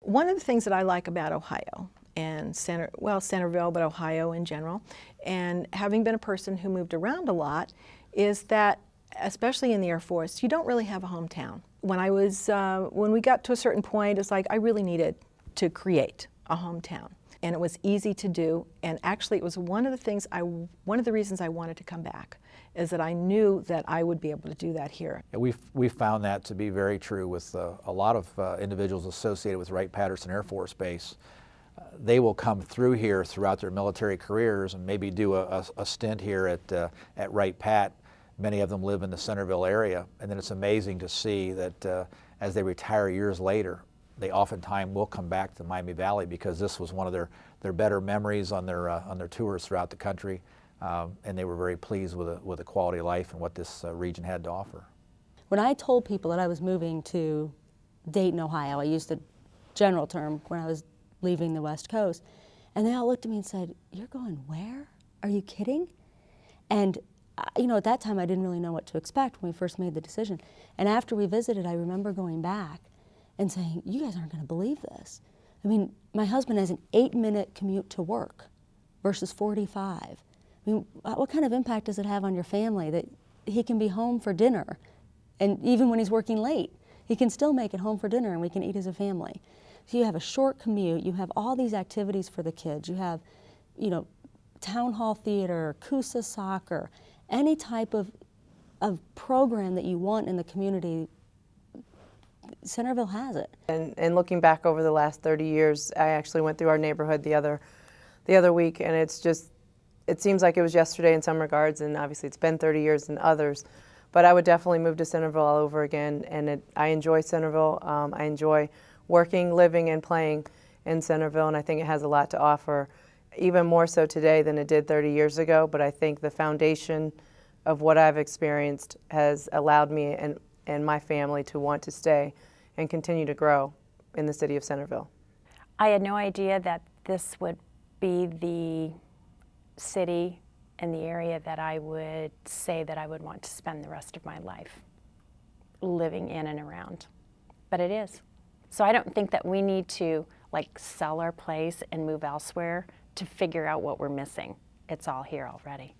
One of the things that I like about Ohio and Centerville, but Ohio in general, and having been a person who moved around a lot, is that, especially in the Air Force, you don't really have a hometown. When we got to a certain point, it's like I really needed to create a hometown, and it was easy to do. And actually, it was one of the reasons I wanted to come back, is that I knew that I would be able to do that here. We've found that to be very true with a lot of individuals associated with Wright-Patterson Air Force Base. They will come through here throughout their military careers and maybe do a stint here at Wright-Pat. Many of them live in the Centerville area, and then it's amazing to see that as they retire years later, they oftentimes will come back to Miami Valley because this was one of their better memories on their tours throughout the country. And they were very pleased with the quality of life and what this region had to offer. When I told people that I was moving to Dayton, Ohio, I used the general term when I was leaving the West Coast, and they all looked at me and said, "You're going where? Are you kidding?" And you know, at that time I didn't really know what to expect when we first made the decision. And after we visited, I remember going back and saying, "You guys aren't going to believe this. I mean, my husband has an 8-minute commute to work versus 45. I mean, what kind of impact does it have on your family that he can be home for dinner, and even when he's working late, he can still make it home for dinner and we can eat as a family?" So you have a short commute, you have all these activities for the kids, you have, you know, town hall theater, CUSA soccer, any type of program that you want in the community. Centerville has it. And looking back over the last 30 years, I actually went through our neighborhood the other week, and it seems like it was yesterday in some regards, and obviously it's been 30 years in others. But I would definitely move to Centerville all over again, and I enjoy Centerville. I enjoy working, living, and playing in Centerville, and I think it has a lot to offer, even more so today than it did 30 years ago. But I think the foundation of what I've experienced has allowed me and my family to want to stay and continue to grow in the city of Centerville. I had no idea that this would be the city and the area that I would say that I would want to spend the rest of my life living in and around, but it is. So I don't think that we need to like sell our place and move elsewhere to figure out what we're missing. It's all here already.